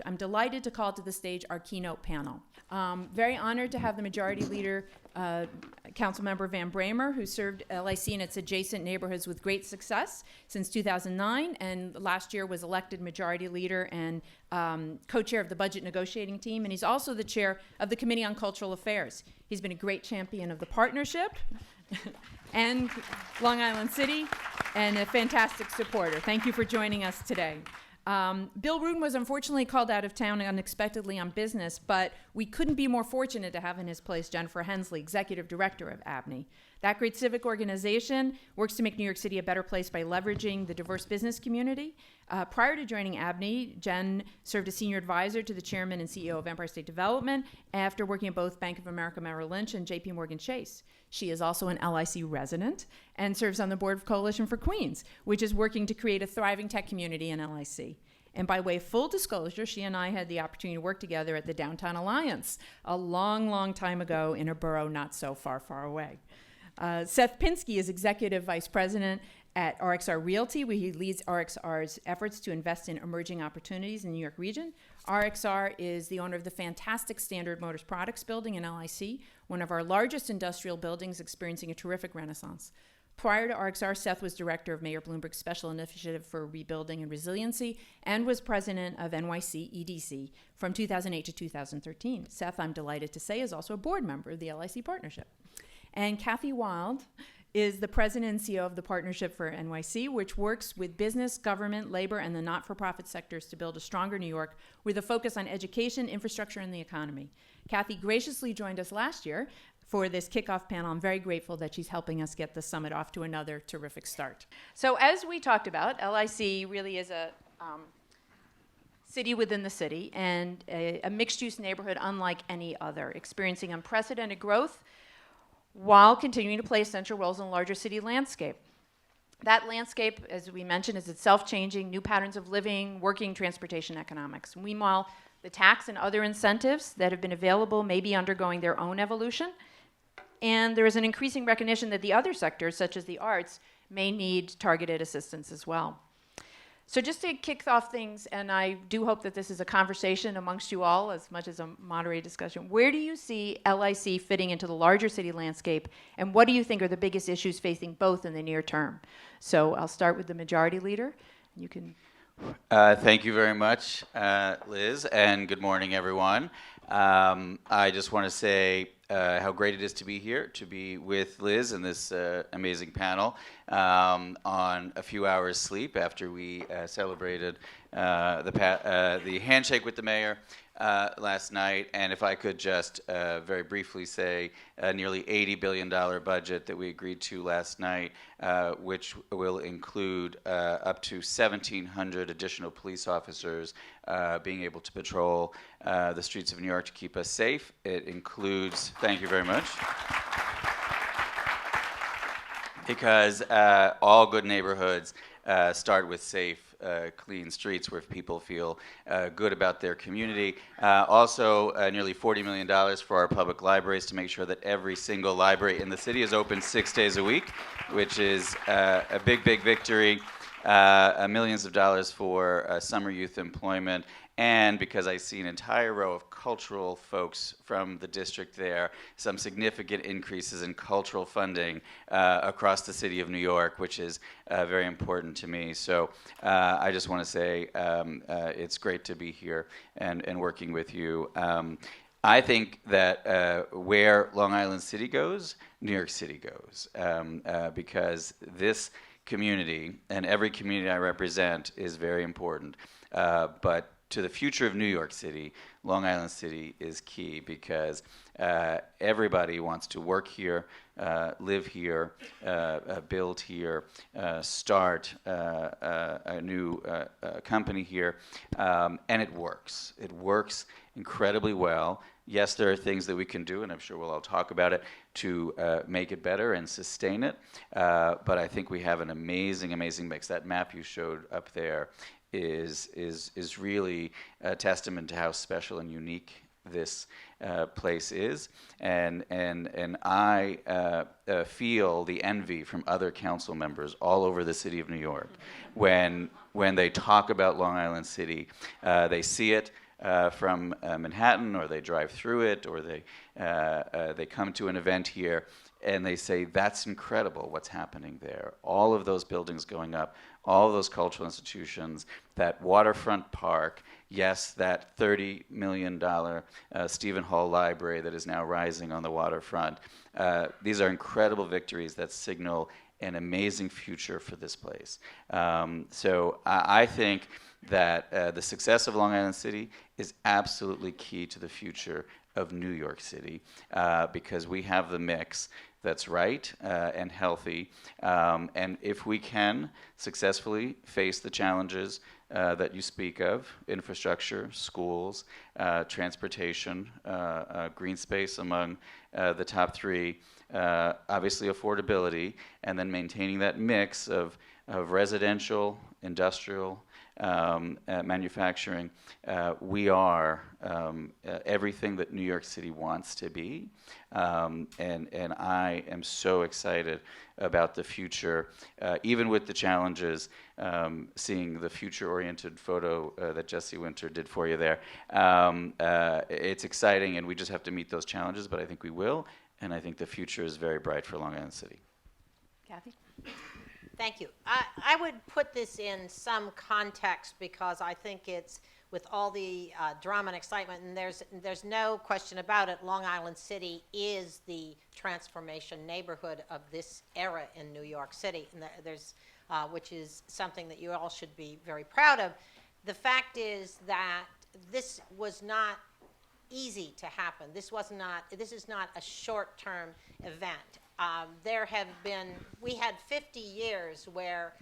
I'm delighted to call to the stage our keynote panel. Very honored to have the Majority Leader, Councilmember Van Bramer, who served LIC and its adjacent neighborhoods with great success since 2009, and last year was elected Majority Leader and co-chair of the budget negotiating team, and he's also the chair of the Committee on Cultural Affairs. He's been a great champion of the partnership and Long Island City, and a fantastic supporter. Thank you for joining us today. Bill Rudin was unfortunately called out of town unexpectedly on business, but we couldn't be more fortunate to have in his place Jennifer Hensley, Executive Director of ABNY. That great civic organization works to make New York City a better place by leveraging the diverse business community. Prior to joining ABNY, Jen served as Senior Advisor to the Chairman and CEO of Empire State Development after working at both Bank of America Merrill Lynch and JP Morgan Chase. She is also an LIC resident and serves on the board of Coalition for Queens, which is working to create a thriving tech community in LIC. And by way of full disclosure, she and I had the opportunity to work together at the Downtown Alliance a long, long time ago in a borough not so far, far away. Seth Pinksy is Executive Vice President at RXR Realty, where he leads RXR's efforts to invest in emerging opportunities in the New York region. RXR is the owner of the fantastic Standard Motors Products building in LIC, one of our largest industrial buildings experiencing a terrific renaissance. Prior to RXR, Seth was director of Mayor Bloomberg's Special Initiative for Rebuilding and Resiliency and was president of NYC EDC from 2008 to 2013. Seth, I'm delighted to say, is also a board member of the LIC Partnership. And Kathy Wylde is the president and CEO of the Partnership for NYC, which works with business, government, labor, and the not-for-profit sectors to build a stronger New York with a focus on education, infrastructure, and the economy. Kathy graciously joined us last year for this kickoff panel. I'm very grateful that she's helping us get the summit off to another terrific start. So as we talked about, LIC really is a city within the city and a mixed-use neighborhood unlike any other, experiencing unprecedented growth while continuing to play essential roles in the larger city landscape. That landscape, as we mentioned, is itself changing, new patterns of living, working, transportation, economics. Meanwhile, the tax and other incentives that have been available may be undergoing their own evolution, and there is an increasing recognition that the other sectors, such as the arts, may need targeted assistance as well. So just to kick off things, and I do hope that this is a conversation amongst you all as much as a moderated discussion, where do you see LIC fitting into the larger city landscape, and what do you think are the biggest issues facing both in the near term? So I'll start with the Majority Leader. You can. Thank you very much, Liz, and good morning, everyone. I just want to say how great it is to be here, to be with Liz and this amazing panel on a few hours sleep after we celebrated the handshake with the mayor last night. And if I could just very briefly say a nearly $80 billion budget that we agreed to last night, which will include up to 1,700 additional police officers being able to patrol the streets of New York to keep us safe. It includes, thank you very much, because all good neighborhoods start with safe, clean streets where people feel good about their community. Also, nearly $40 million for our public libraries to make sure that every single library in the city is open 6 days a week, which is a big, big victory. Millions of dollars for summer youth employment, and because I see an entire row of cultural folks from the district there, some significant increases in cultural funding across the city of New York, which is very important to me. So I just want to say it's great to be here and working with you. I think that where Long Island City goes, New York City goes, because this community and every community I represent is very important. But to the future of New York City, Long Island City is key because everybody wants to work here, live here, build here, start a new company here, and it works. It works incredibly well. Yes, there are things that we can do, and I'm sure we'll all talk about it, to make it better and sustain it. But I think we have an amazing, amazing mix. That map you showed up there is really a testament to how special and unique this place is, and I feel the envy from other council members all over the city of New York when they talk about Long Island City. They see it. from Manhattan, or they drive through it, or they come to an event here, and they say, that's incredible what's happening there. All of those buildings going up, all of those cultural institutions, that waterfront park, yes, that $30 million Stephen Hall Library that is now rising on the waterfront. These are incredible victories that signal an amazing future for this place. So I think that the success of Long Island City is absolutely key to the future of New York City, because we have the mix that's right and healthy. And if we can successfully face the challenges that you speak of, infrastructure, schools, transportation, green space among the top three, obviously affordability, and then maintaining that mix of residential, industrial, manufacturing, we are everything that New York City wants to be, and I am so excited about the future, even with the challenges. Seeing the future-oriented photo that Jesse Winter did for you there, it's exciting, and we just have to meet those challenges, but I think we will, and I think the future is very bright for Long Island City. Kathy? Thank you. I would put this in some context, because I think it's, with all the drama and excitement, and there's no question about it, Long Island City is the transformation neighborhood of this era in New York City, and there's which is something that you all should be very proud of. The fact is that this was not easy to happen. This is not a short-term event. We had 50 years where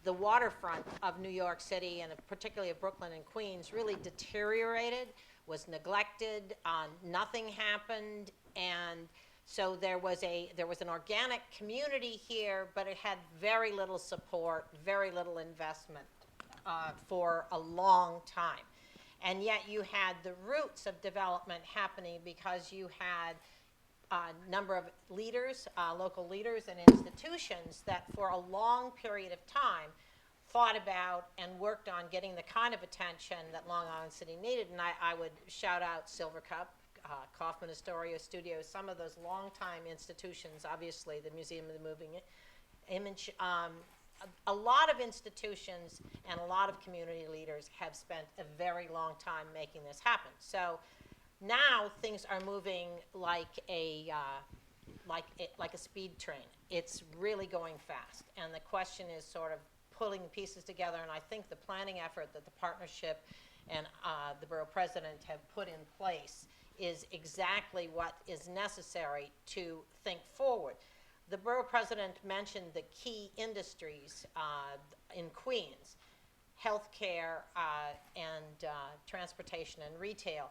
the waterfront of New York City, and particularly of Brooklyn and Queens, really deteriorated, was neglected, nothing happened, and so there was an organic community here, but it had very little support, very little investment for a long time. And yet you had the roots of development happening because you had a number of leaders, local leaders and institutions that for a long period of time thought about and worked on getting the kind of attention that Long Island City needed. And I would shout out Silver Cup, Kaufman Astoria Studios, some of those longtime institutions, obviously the Museum of the Moving Image. A lot of institutions and a lot of community leaders have spent a very long time making this happen. So now things are moving like a speed train. It's really going fast, and the question is sort of pulling the pieces together. And I think the planning effort that the partnership and the borough president have put in place is exactly what is necessary to think forward. The borough president mentioned the key industries in Queens: healthcare and transportation and retail.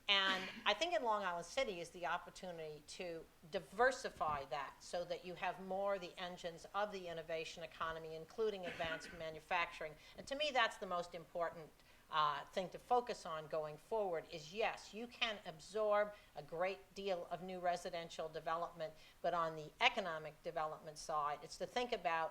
And I think in Long Island City is the opportunity to diversify that so that you have more the engines of the innovation economy, including advanced manufacturing. And to me, that's the most important thing to focus on going forward is, yes, you can absorb a great deal of new residential development, but on the economic development side, it's to think about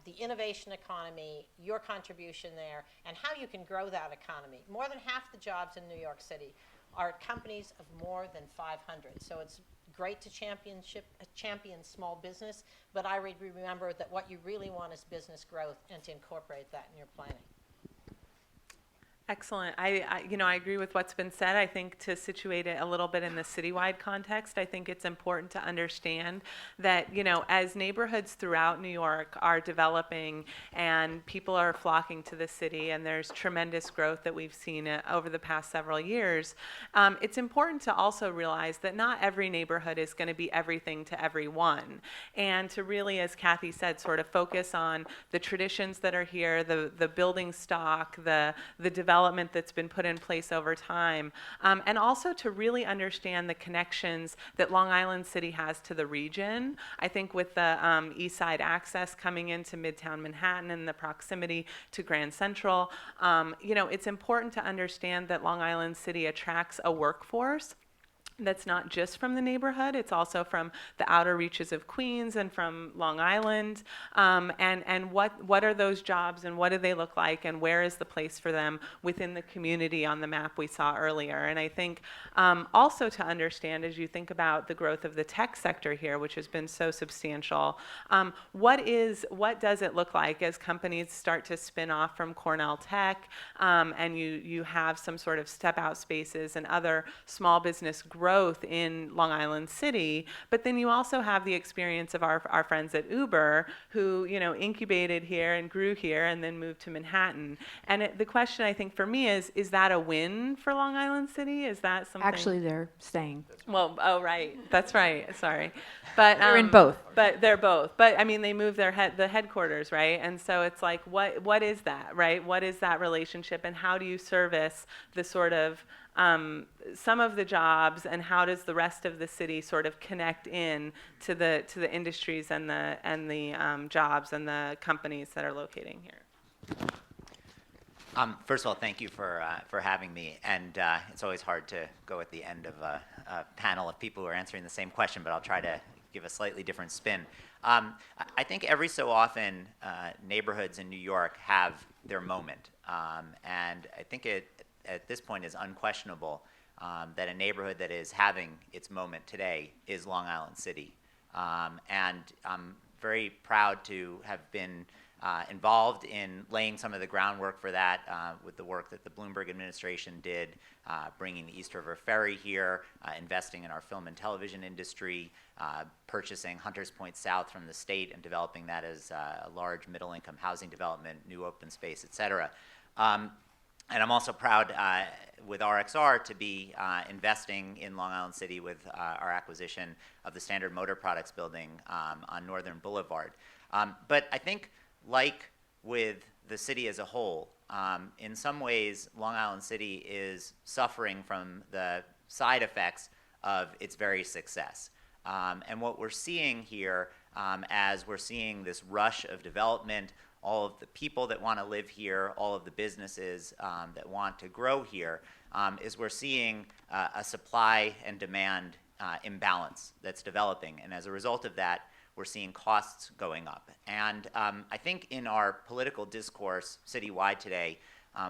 the innovation economy, your contribution there, and how you can grow that economy. More than half the jobs in New York City are at companies of more than 500. So it's great to champion small business, but I remember that what you really want is business growth, and to incorporate that in your planning. Excellent. I agree with what's been said. I think to situate it a little bit in the citywide context, I think it's important to understand that, as neighborhoods throughout New York are developing and people are flocking to the city, and there's tremendous growth that we've seen over the past several years, it's important to also realize that not every neighborhood is going to be everything to everyone. And to really, as Kathy said, sort of focus on the traditions that are here, the building stock, the development that's been put in place over time, and also to really understand the connections that Long Island City has to the region. I think with the East Side access coming into Midtown Manhattan and the proximity to Grand Central, it's important to understand that Long Island City attracts a workforce that's not just from the neighborhood, it's also from the outer reaches of Queens and from Long Island. And what are those jobs and what do they look like and where is the place for them within the community on the map we saw earlier? And I think also to understand, as you think about the growth of the tech sector here, which has been so substantial, what does it look like as companies start to spin off from Cornell Tech, and you have some sort of step out spaces and other small business growth in Long Island City, but then you also have the experience of our friends at Uber who, incubated here and grew here and then moved to Manhattan. And the question I think for me is that a win for Long Island City? Is that something? Actually, they're staying. Well, oh, right. That's right. Sorry. But They're in both. But they're both. But I mean, they moved the headquarters, right? And so it's like, what is that, right? What is that relationship, and how do you service the sort of some of the jobs, and how does the rest of the city sort of connect in to the industries and the jobs and the companies that are locating here? First of all, thank you for having me. And it's always hard to go at the end of a panel of people who are answering the same question, but I'll try to give a slightly different spin. I think every so often neighborhoods in New York have their moment. And I think it, at this point, is unquestionable that a neighborhood that is having its moment today is Long Island City. And I'm very proud to have been involved in laying some of the groundwork for that with the work that the Bloomberg administration did, bringing the East River Ferry here, investing in our film and television industry, purchasing Hunters Point South from the state and developing that as a large middle-income housing development, new open space, et cetera. And I'm also proud with RXR to be investing in Long Island City with our acquisition of the Standard Motor Products building on Northern Boulevard. But I think, like with the city as a whole, in some ways Long Island City is suffering from the side effects of its very success. And what we're seeing here, as we're seeing this rush of development, all of the people that want to live here, all of the businesses that want to grow here, is we're seeing a supply and demand imbalance that's developing. And as a result of that, we're seeing costs going up. And I think in our political discourse citywide today,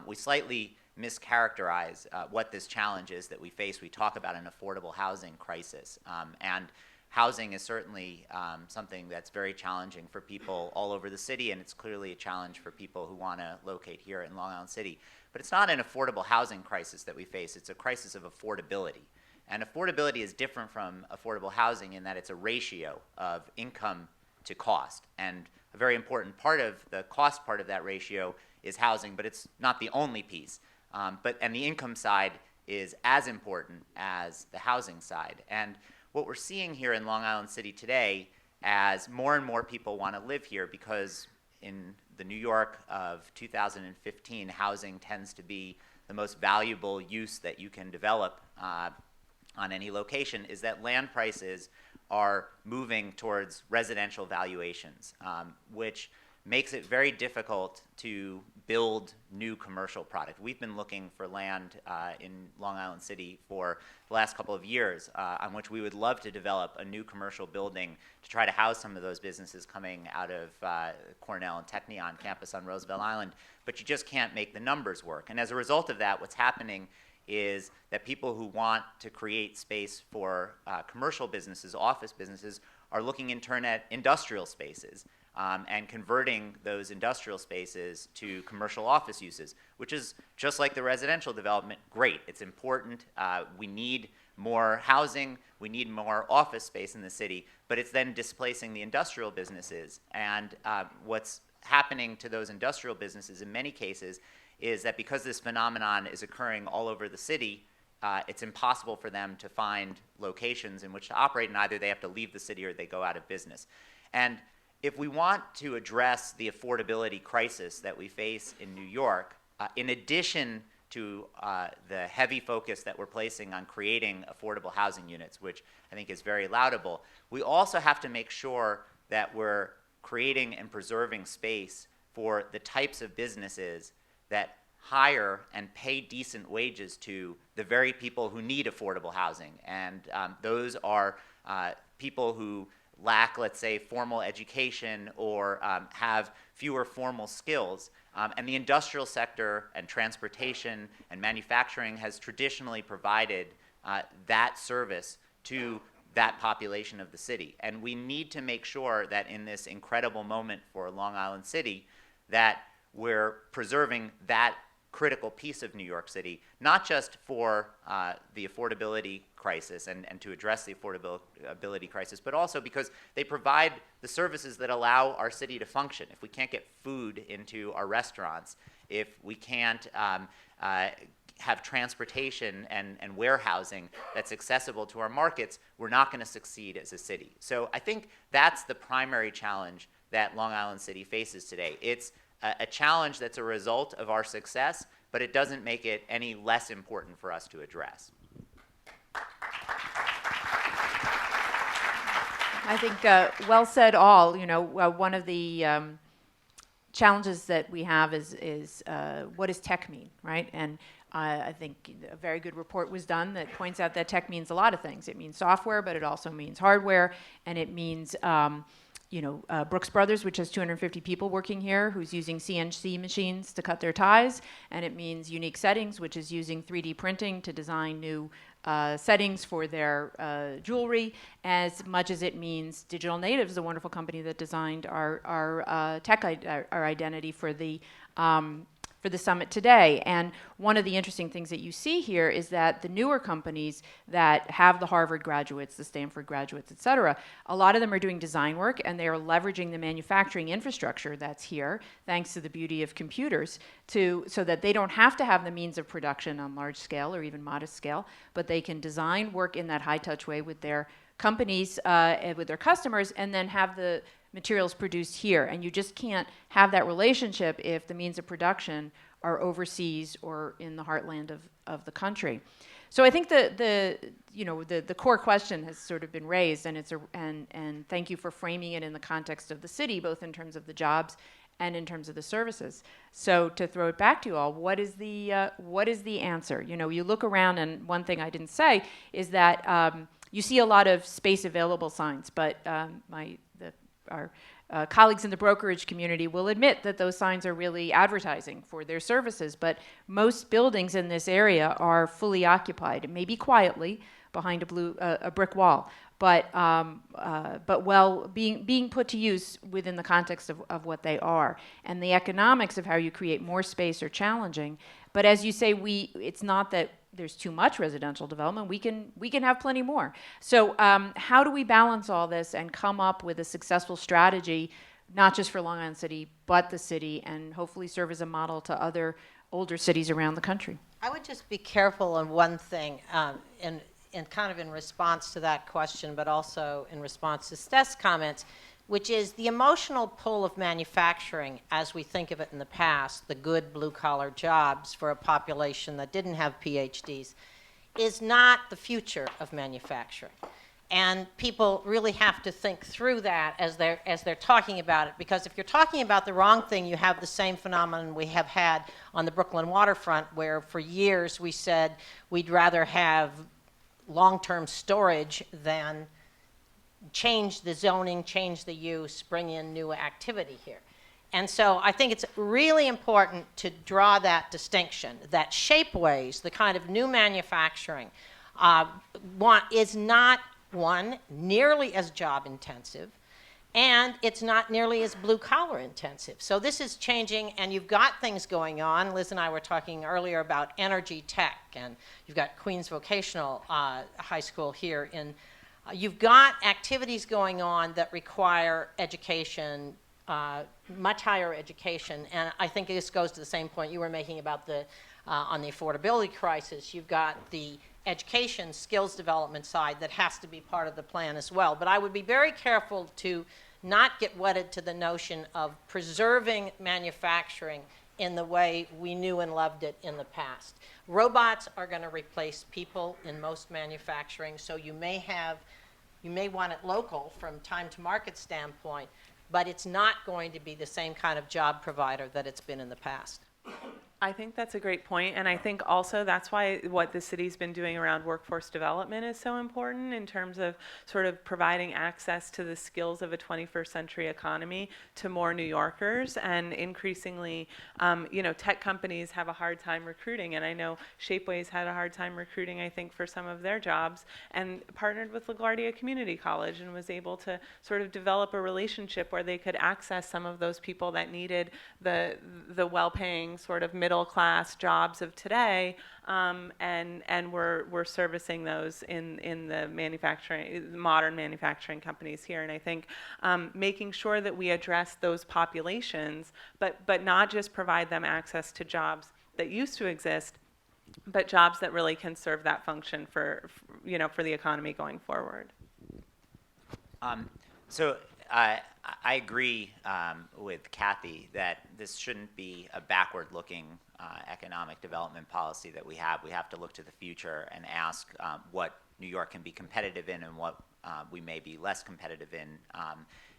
we slightly mischaracterize what this challenge is that we face. We talk about an affordable housing crisis. And housing is certainly something that's very challenging for people all over the city, and it's clearly a challenge for people who want to locate here in Long Island City. But it's not an affordable housing crisis that we face. It's a crisis of affordability. And affordability is different from affordable housing in that it's a ratio of income to cost. And a very important part of the cost part of that ratio is housing, but it's not the only piece. And the income side is as important as the housing side. And what we're seeing here in Long Island City today, as more and more people want to live here, because in the New York of 2015, housing tends to be the most valuable use that you can develop on any location, is that land prices are moving towards residential valuations, which makes it very difficult to build new commercial product. We've been looking for land in Long Island City for the last couple of years on which we would love to develop a new commercial building to try to house some of those businesses coming out of Cornell and Technion campus on Roosevelt Island, but you just can't make the numbers work. And as a result of that, what's happening is that people who want to create space for commercial businesses, office businesses, are looking in turn at industrial spaces and converting those industrial spaces to commercial office uses, which is just like the residential development, great. It's important. We need more housing. We need more office space in the city, but it's then displacing the industrial businesses. And what's happening to those industrial businesses in many cases is that because this phenomenon is occurring all over the city, it's impossible for them to find locations in which to operate, and either they have to leave the city or they go out of business. And if we want to address the affordability crisis that we face in New York, in addition to the heavy focus that we're placing on creating affordable housing units, which I think is very laudable, we also have to make sure that we're creating and preserving space for the types of businesses that hire and pay decent wages to the very people who need affordable housing. And those are people who lack, let's say, formal education or have fewer formal skills. And the industrial sector and transportation and manufacturing has traditionally provided that service to that population of the city. And we need to make sure that in this incredible moment for Long Island City, that we're preserving that critical piece of New York City, not just for the affordability crisis and to address the affordability crisis, but also because they provide the services that allow our city to function. If we can't get food into our restaurants, if we can't have transportation and warehousing that's accessible to our markets, we're not going to succeed as a city. So I think that's the primary challenge that Long Island City faces today. It's a challenge that's a result of our success, but it doesn't make it any less important for us to address. I think well said all. You know, one of the challenges that we have is what does tech mean, right? And I think a very good report was done that points out that tech means a lot of things. It means software, but it also means hardware, and it means Brooks Brothers, which has 250 people working here, who's using CNC machines to cut their ties, and it means Unique Settings, which is using 3D printing to design new settings for their jewelry, as much as it means Digital Natives, the wonderful company that designed our tech our identity for the summit today. And one of the interesting things that you see here is that the newer companies that have the Harvard graduates, the Stanford graduates, et cetera, a lot of them are doing design work, and they are leveraging the manufacturing infrastructure that's here, thanks to the beauty of computers, so that they don't have to have the means of production on large scale or even modest scale, but they can design work in that high-touch way with their companies, with their customers, and then have the materials produced here. And you just can't have that relationship if the means of production are overseas or in the heartland of the country. So I think the core question has sort of been raised, and and thank you for framing it in the context of the city, both in terms of the jobs and in terms of the services. So to throw it back to you all, what is the answer? You know, you look around, and one thing I didn't say is that you see a lot of space available signs, but our colleagues in the brokerage community will admit that those signs are really advertising for their services, but most buildings in this area are fully occupied, maybe quietly behind a brick wall, but being put to use within the context of what they are. And the economics of how you create more space are challenging. But as you say, it's not that there's too much residential development. We can have plenty more. So how do we balance all this and come up with a successful strategy, not just for Long Island City, but the city, and hopefully serve as a model to other older cities around the country? I would just be careful on one thing, and kind of in response to that question, but also in response to Seth's comments, which is the emotional pull of manufacturing as we think of it in the past, the good blue-collar jobs for a population that didn't have PhDs, is not the future of manufacturing. And people really have to think through that as they're talking about it, because if you're talking about the wrong thing, you have the same phenomenon we have had on the Brooklyn waterfront, where for years we said we'd rather have long-term storage than change the zoning, change the use, bring in new activity here. And so I think it's really important to draw that distinction, that Shapeways, the kind of new manufacturing, is not, one, nearly as job intensive, and it's not nearly as blue collar intensive. So this is changing, and you've got things going on. Liz and I were talking earlier about energy tech, and you've got Queens Vocational High School here in you've got activities going on that require education, much higher education, and I think this goes to the same point you were making about on the affordability crisis. You've got the education, skills development side that has to be part of the plan as well. But I would be very careful to not get wedded to the notion of preserving manufacturing in the way we knew and loved it in the past. Robots are going to replace people in most manufacturing, so you may want it local from time to market standpoint, but it's not going to be the same kind of job provider that it's been in the past. I think that's a great point, and I think also that's why what the city's been doing around workforce development is so important in terms of sort of providing access to the skills of a 21st century economy to more New Yorkers. And increasingly, tech companies have a hard time recruiting, and I know Shapeways had a hard time recruiting, I think, for some of their jobs, and partnered with LaGuardia Community College and was able to sort of develop a relationship where they could access some of those people that needed the well-paying sort of middle-class jobs of today, and we're servicing those in the modern manufacturing companies here. And I think making sure that we address those populations, but not just provide them access to jobs that used to exist, but jobs that really can serve that function for the economy going forward. So I agree with Kathy that this shouldn't be a backward-looking economic development policy that we have. We have to look to the future and ask what New York can be competitive in and what we may be less competitive in.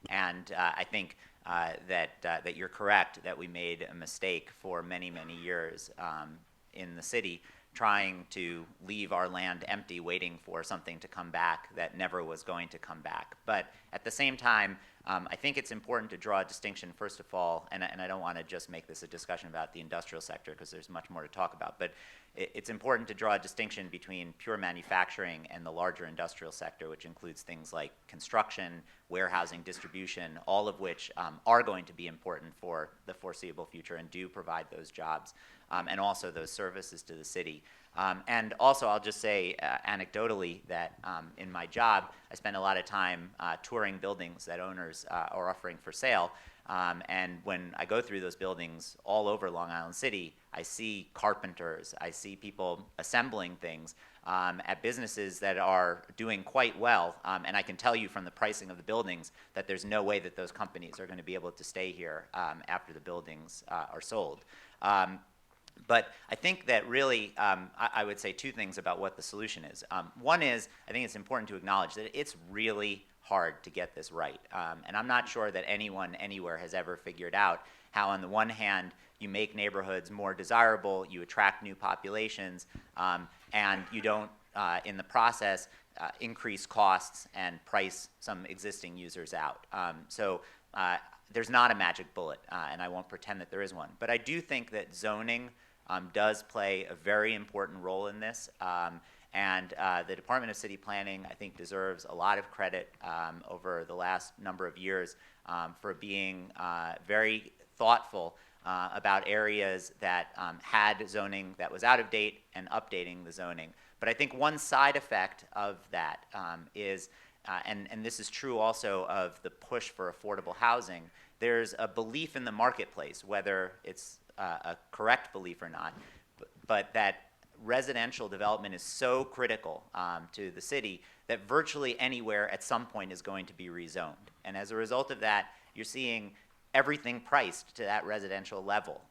And I think that you're correct that we made a mistake for many, many years in the city, trying to leave our land empty, waiting for something to come back that never was going to come back. But at the same time, I think it's important to draw a distinction, first of all, and I don't want to just make this a discussion about the industrial sector because there's much more to talk about, but it's important to draw a distinction between pure manufacturing and the larger industrial sector, which includes things like construction, warehousing, distribution, all of which are going to be important for the foreseeable future and do provide those jobs, and also those services to the city. And also, I'll just say anecdotally that in my job, I spend a lot of time touring buildings that owners are offering for sale. And when I go through those buildings all over Long Island City, I see carpenters, I see people assembling things at businesses that are doing quite well. And I can tell you from the pricing of the buildings that there's no way that those companies are going to be able to stay here after the buildings are sold. But I think that really, I would say two things about what the solution is. One is, I think it's important to acknowledge that it's really hard to get this right. And I'm not sure that anyone anywhere has ever figured out how, on the one hand, you make neighborhoods more desirable, you attract new populations, and you don't, in the process, increase costs and price some existing users out. So there's not a magic bullet, and I won't pretend that there is one. But I do think that zoning does play a very important role in this. And the Department of City Planning, I think, deserves a lot of credit over the last number of years for being very thoughtful about areas that had zoning that was out of date and updating the zoning. But I think one side effect of that is, and this is true also of the push for affordable housing, there's a belief in the marketplace, whether it's a correct belief or not, but that residential development is so critical to the city that virtually anywhere at some point is going to be rezoned. And as a result of that, you're seeing everything priced to that residential level.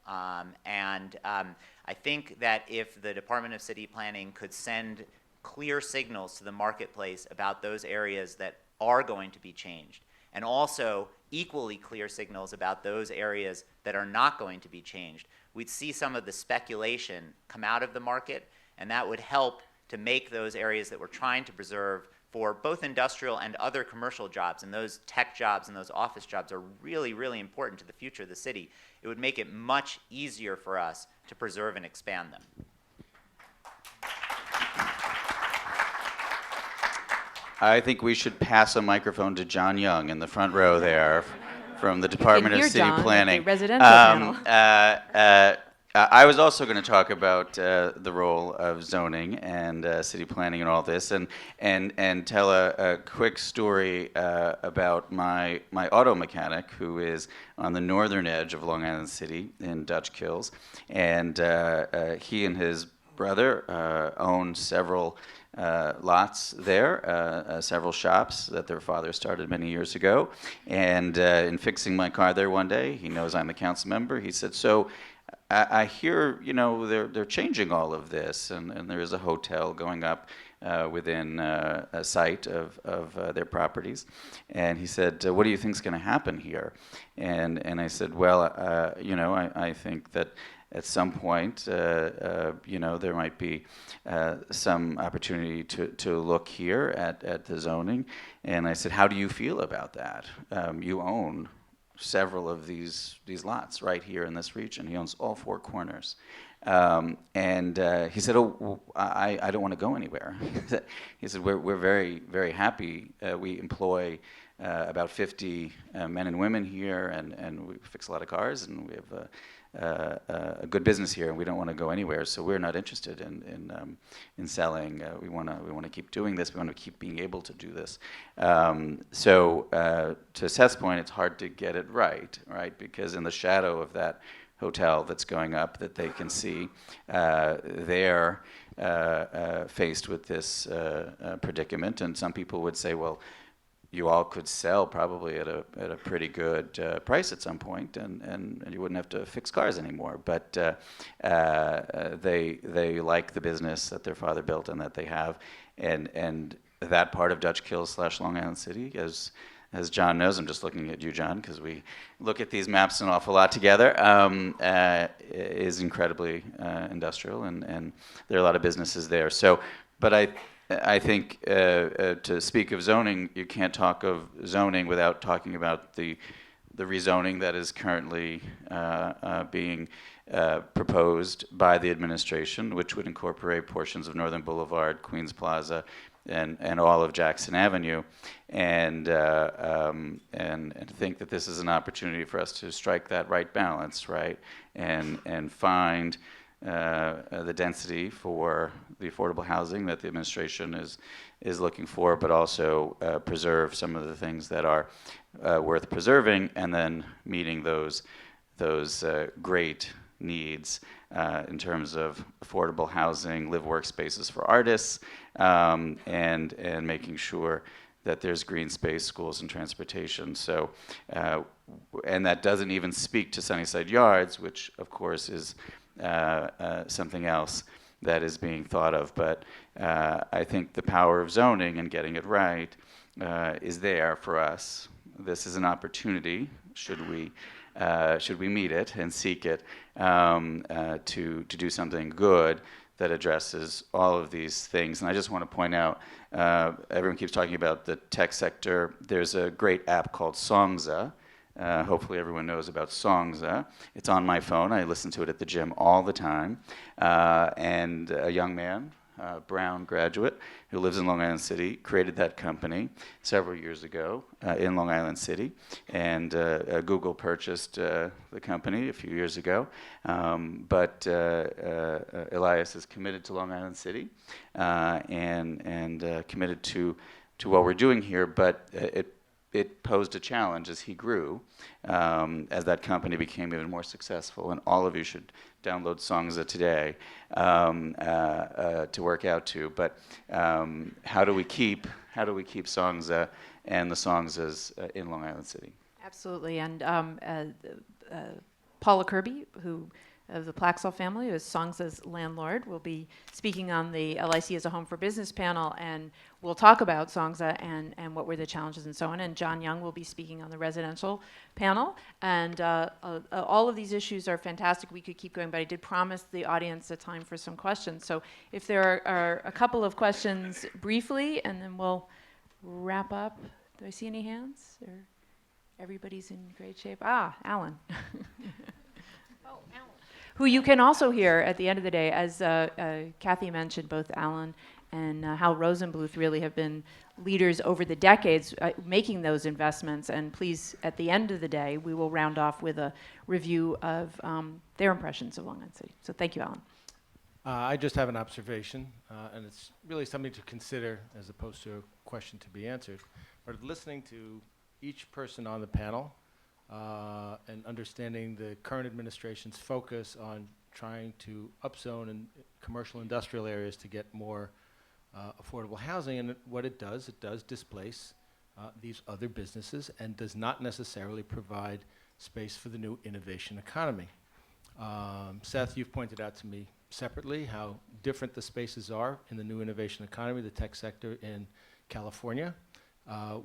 And I think that if the Department of City Planning could send clear signals to the marketplace about those areas that are going to be changed, and also equally clear signals about those areas that are not going to be changed, we'd see some of the speculation come out of the market, and that would help to make those areas that we're trying to preserve for both industrial and other commercial jobs, and those tech jobs and those office jobs are really, really important to the future of the city. It would make it much easier for us to preserve and expand them. I think we should pass a microphone to John Young in the front row there from the Department of City Planning. The residential panel. I was also going to talk about the role of zoning and city planning and all this, and tell a quick story about my auto mechanic who is on the northern edge of Long Island City in Dutch Kills, and he and his brother own several lots there, several shops that their father started many years ago. And in fixing my car there one day, he knows I'm a council member, he said, so I hear, they're changing all of this, and there is a hotel going up within a site of their properties. And he said, what do you think is going to happen here? And I said, well, I think that at some point, there might be some opportunity to look here at the zoning. And I said, how do you feel about that? You own several of these lots right here in this region. He owns all four corners. And he said, "Oh, well, I don't want to go anywhere." He said, "We're very, very happy. We employ about 50 men and women here, and we fix a lot of cars, and we have a good business here, and we don't want to go anywhere. So we're not interested in selling. We want to keep doing this. We want to keep being able to do this." So to Seth's point, it's hard to get it right? Because in the shadow of that hotel that's going up that they can see, they're faced with this predicament. And some people would say, well, you all could sell probably at a pretty good price at some point, and you wouldn't have to fix cars anymore. But they like the business that their father built and that they have, and that part of Dutch Kills / Long Island City, as John knows, I'm just looking at you, John, because we look at these maps an awful lot together, is incredibly industrial, and there are a lot of businesses there. So, but I think to speak of zoning, you can't talk of zoning without talking about the rezoning that is currently being proposed by the administration, which would incorporate portions of Northern Boulevard, Queens Plaza, and all of Jackson Avenue, and think that this is an opportunity for us to strike that right balance, right, and find the density for the affordable housing that the administration is looking for, but also preserve some of the things that are worth preserving, and then meeting those great needs in terms of affordable housing, live workspaces for artists, and making sure that there's green space, schools, and transportation. So, and that doesn't even speak to Sunnyside Yards, which of course is something else that is being thought of. But I think the power of zoning and getting it right is there for us. This is an opportunity, should we meet it and seek it, to do something good that addresses all of these things. And I just want to point out, everyone keeps talking about the tech sector. There's a great app called Songza. Hopefully everyone knows about Songza. It's on my phone. I listen to it at the gym all the time. And a young man, Brown graduate, who lives in Long Island City, created that company several years ago in Long Island City. And Google purchased the company a few years ago. But Elias is committed to Long Island City and committed to what we're doing here. But it posed a challenge as he grew, as that company became even more successful. And all of you should download Songza today to work out to. But how do we keep Songza and the Songzas in Long Island City? Absolutely. And Paula Kirby, who of the Plaxall family, who is Songza's landlord, will be speaking on the LIC as a Home for Business panel, and we'll talk about Songza and what were the challenges and so on. And John Young will be speaking on the residential panel. And all of these issues are fantastic. We could keep going, but I did promise the audience a time for some questions. So if there are a couple of questions briefly, and then we'll wrap up. Do I see any hands? Or everybody's in great shape? Ah, Alan. Oh, Alan. Who you can also hear at the end of the day, as Kathy mentioned, both Alan and Hal Rosenbluth really have been leaders over the decades making those investments. And please, at the end of the day, we will round off with a review of their impressions of Long Island City. So thank you, Alan. I just have an observation, and it's really something to consider as opposed to a question to be answered. But listening to each person on the panel, and understanding the current administration's focus on trying to upzone in commercial industrial areas to get more affordable housing, and what it does displace these other businesses and does not necessarily provide space for the new innovation economy. Seth, you've pointed out to me separately how different the spaces are in the new innovation economy, the tech sector in California.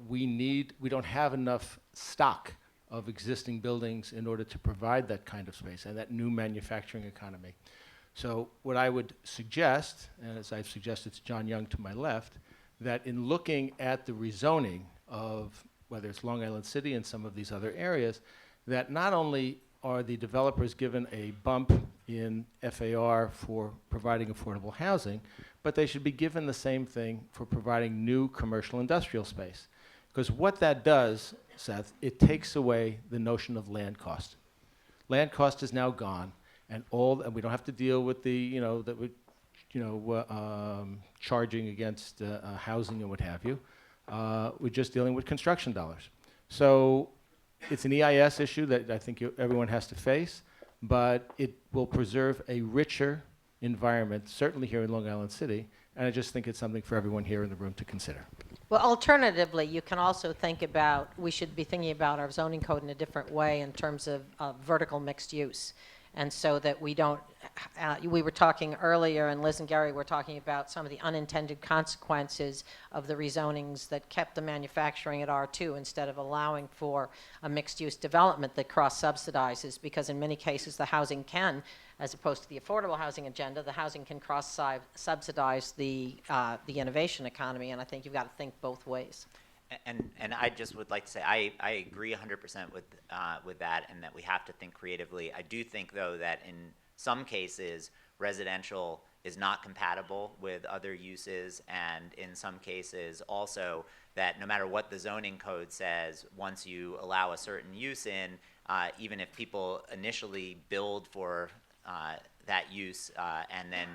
We don't have enough stock of existing buildings in order to provide that kind of space and that new manufacturing economy. So what I would suggest, and as I've suggested to John Young to my left, that in looking at the rezoning of whether it's Long Island City and some of these other areas, that not only are the developers given a bump in FAR for providing affordable housing, but they should be given the same thing for providing new commercial industrial space. Because what that does, Seth, it takes away the notion of land cost. Land cost is now gone, and we don't have to deal with the, charging against housing and what have you. We're just dealing with construction dollars. So it's an EIS issue that I think everyone has to face, but it will preserve a richer environment, certainly here in Long Island City, and I just think it's something for everyone here in the room to consider. Well, alternatively, you can also think about, we should be thinking about our zoning code in a different way in terms of vertical mixed use. And so that we don't, we were talking earlier, and Liz and Gary were talking about some of the unintended consequences of the rezonings that kept the manufacturing at R2 instead of allowing for a mixed-use development that cross-subsidizes, because in many cases the housing can, as opposed to the affordable housing agenda, the housing can cross-subsidize the innovation economy, and I think you've got to think both ways. And I just would like to say I agree 100% with that, and that we have to think creatively. I do think, though, that in some cases residential is not compatible with other uses, and in some cases also that no matter what the zoning code says, once you allow a certain use in, even if people initially build for that use and then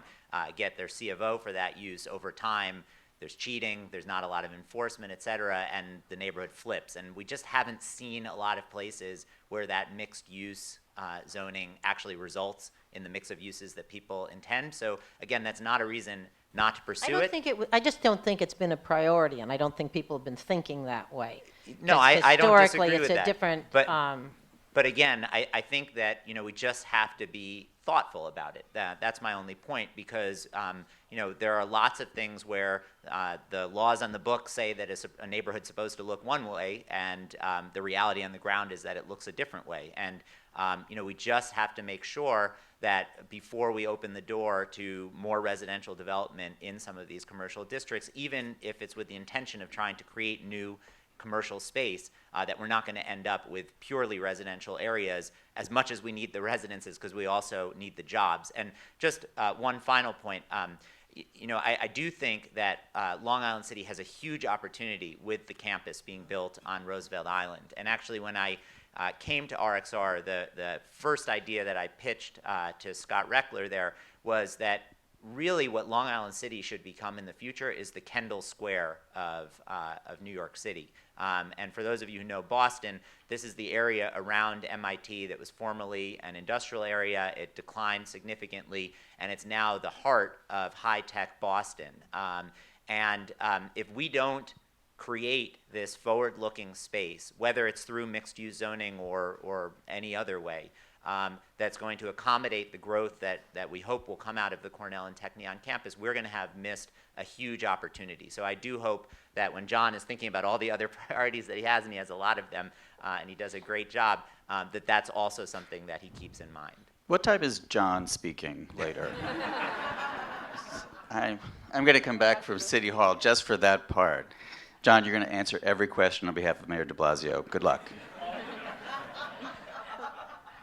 get their C of O for that use, over time there's cheating, there's not a lot of enforcement, et cetera, and the neighborhood flips. And we just haven't seen a lot of places where that mixed use zoning actually results in the mix of uses that people intend. So again, that's not a reason not to pursue it. I just don't think it's been a priority, and I don't think people have been thinking that way. No, I don't disagree with historically, it's a that. different. But again, I think that we just have to be thoughtful about it. That's my only point, because there are lots of things where the laws on the book say that a neighborhood's supposed to look one way, and the reality on the ground is that it looks a different way. And we just have to make sure that before we open the door to more residential development in some of these commercial districts, even if it's with the intention of trying to create new commercial space, that we're not going to end up with purely residential areas as much as we need the residences, because we also need the jobs. And just one final point, I do think that Long Island City has a huge opportunity with the campus being built on Roosevelt Island. And actually, when I came to RXR, the first idea that I pitched to Scott Reckler there was that really what Long Island City should become in the future is the Kendall Square of New York City. And for those of you who know Boston, this is the area around MIT that was formerly an industrial area. It declined significantly, and it's now the heart of high-tech Boston. If we don't create this forward-looking space, whether it's through mixed-use zoning or any other way, that's going to accommodate the growth that we hope will come out of the Cornell and Technion campus, we're going to have missed a huge opportunity. So I do hope that when John is thinking about all the other priorities that he has, and he has a lot of them, and he does a great job, that's also something that he keeps in mind. What time is John speaking later? I'm going to come back from City Hall just for that part. John, you're going to answer every question on behalf of Mayor de Blasio. Good luck.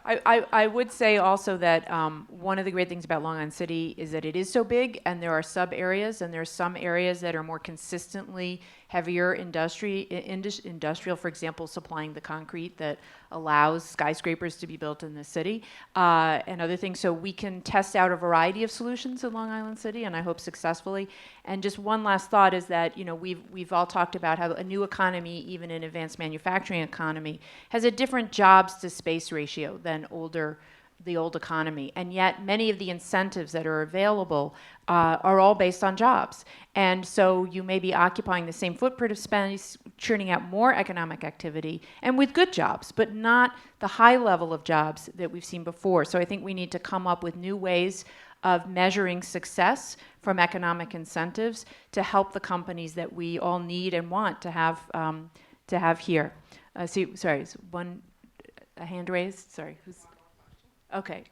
I would say also that one of the great things about Long Island City is that it is so big, and there are sub areas, and there are some areas that are more consistently heavier industrial, for example, supplying the concrete that allows skyscrapers to be built in the city, and other things. So we can test out a variety of solutions in Long Island City, and I hope successfully. And just one last thought is that we've all talked about how a new economy, even an advanced manufacturing economy, has a different jobs to space ratio than the old economy, and yet many of the incentives that are available are all based on jobs. And so you may be occupying the same footprint of space, churning out more economic activity, and with good jobs, but not the high level of jobs that we've seen before. So I think we need to come up with new ways of measuring success from economic incentives to help the companies that we all need and want to have here. a hand raised? Sorry, who's? Okay.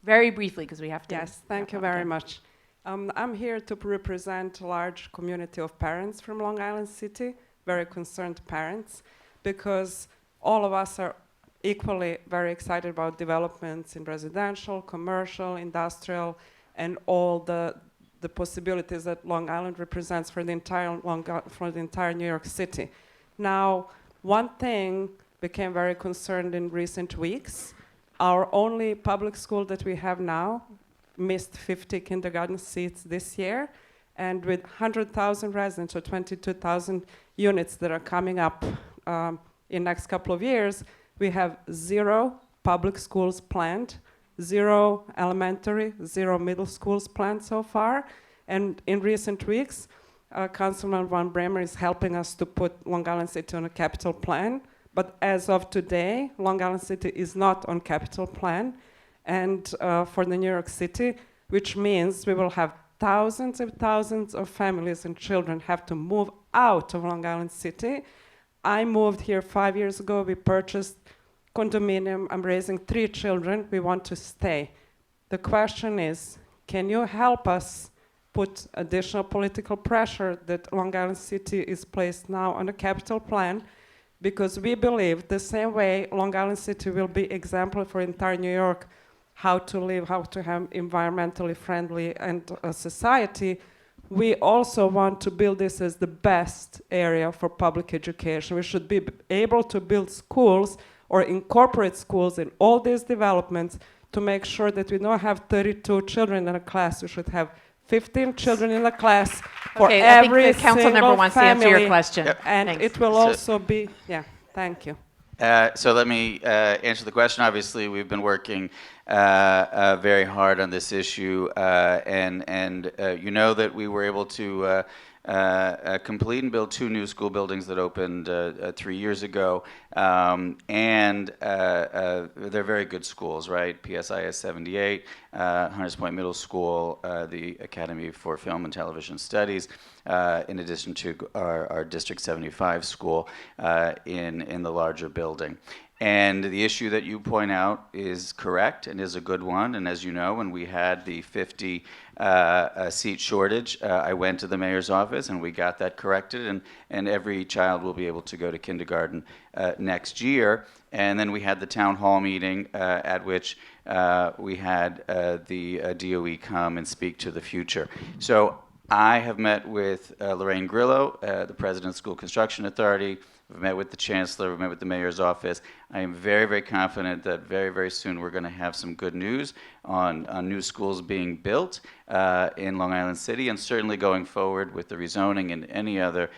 Very briefly, because we have to. Yes, thank you wrap up very again. much. I'm here to represent a large community of parents from Long Island City, very concerned parents, because all of us are equally very excited about developments in residential, commercial, industrial, and all the possibilities that Long Island represents for the entire New York City. Now, one thing became very concerned in recent weeks. Our only public school that we have now missed 50 kindergarten seats this year, and with 100,000 residents, or 22,000 units that are coming up in next couple of years, we have 0 public schools planned, 0 elementary, 0 middle schools planned so far. And in recent weeks, Councilman Von Bramer is helping us to put Long Island City on a capital plan. But as of today, Long Island City is not on capital plan, and for the New York City, which means we will have thousands and thousands of families and children have to move out of Long Island City. I moved here 5 years ago. We purchased condominium. I'm raising 3 children. We want to stay. The question is, can you help us put additional political pressure that Long Island City is placed now on the capital plan? Because we believe the same way Long Island City will be example for entire New York, how to live, how to have environmentally friendly and society, we also want to build this as the best area for public education. We should be able to build schools or incorporate schools in all these developments to make sure that we don't have 32 children in a class. We should have 15 children in a class for Okay, every I think the council member single wants to answer your family. question. Yep. And Thanks. it will So- also be, thank you. So let me answer the question. Obviously, we've been working very hard on this issue, and you know that we were able to complete and build 2 new school buildings that opened 3 years ago, and they're very good schools, right? PSIS 78, Hunters Point Middle School, the Academy for Film and Television Studies, in addition to our District 75 school in the larger building. And the issue that you point out is correct and is a good one. And as you know, when we had the 50 seat shortage, I went to the mayor's office and we got that corrected, and every child will be able to go to kindergarten next year. And then we had the town hall meeting at which we had the DOE come and speak to the future. So I have met with Lorraine Grillo, the president of the School Construction Authority. We've met with the chancellor. We've met with the mayor's office. I am very, very confident that very, very soon we're going to have some good news on new schools being built in Long Island City, and certainly going forward with the rezoning and any other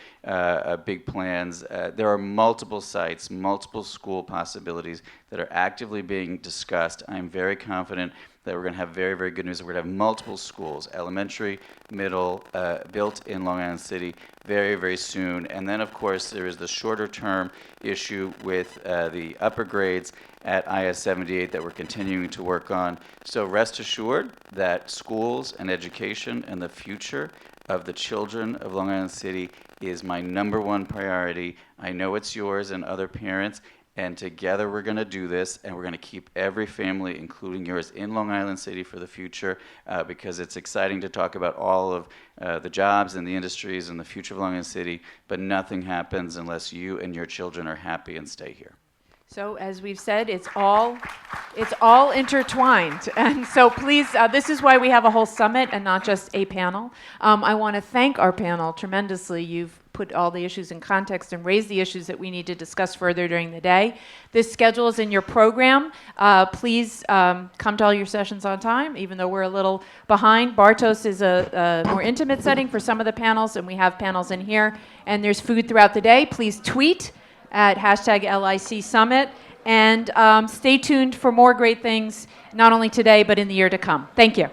big plans. There are multiple sites, multiple school possibilities that are actively being discussed. I'm very confident that we're going to have very, very good news. We're going to have multiple schools, elementary, middle, built in Long Island City very, very soon. And then, of course, there is the shorter-term issue with the upper grades at IS 78 that we're continuing to work on. So rest assured that schools and education and the future of the children of Long Island City is my #1 priority. I know it's yours and other parents. And together we're going to do this, and we're going to keep every family, including yours, in Long Island City for the future, because it's exciting to talk about all of the jobs and the industries and the future of Long Island City, but nothing happens unless you and your children are happy and stay here. So as we've said, it's all intertwined. And so please, this is why we have a whole summit and not just a panel. I want to thank our panel tremendously. You've put all the issues in context and raised the issues that we need to discuss further during the day. This schedule is in your program. Please come to all your sessions on time, even though we're a little behind. Bartos is a more intimate setting for some of the panels, and we have panels in here. And there's food throughout the day. Please tweet at #LIC Summit, and stay tuned for more great things, not only today, but in the year to come. Thank you.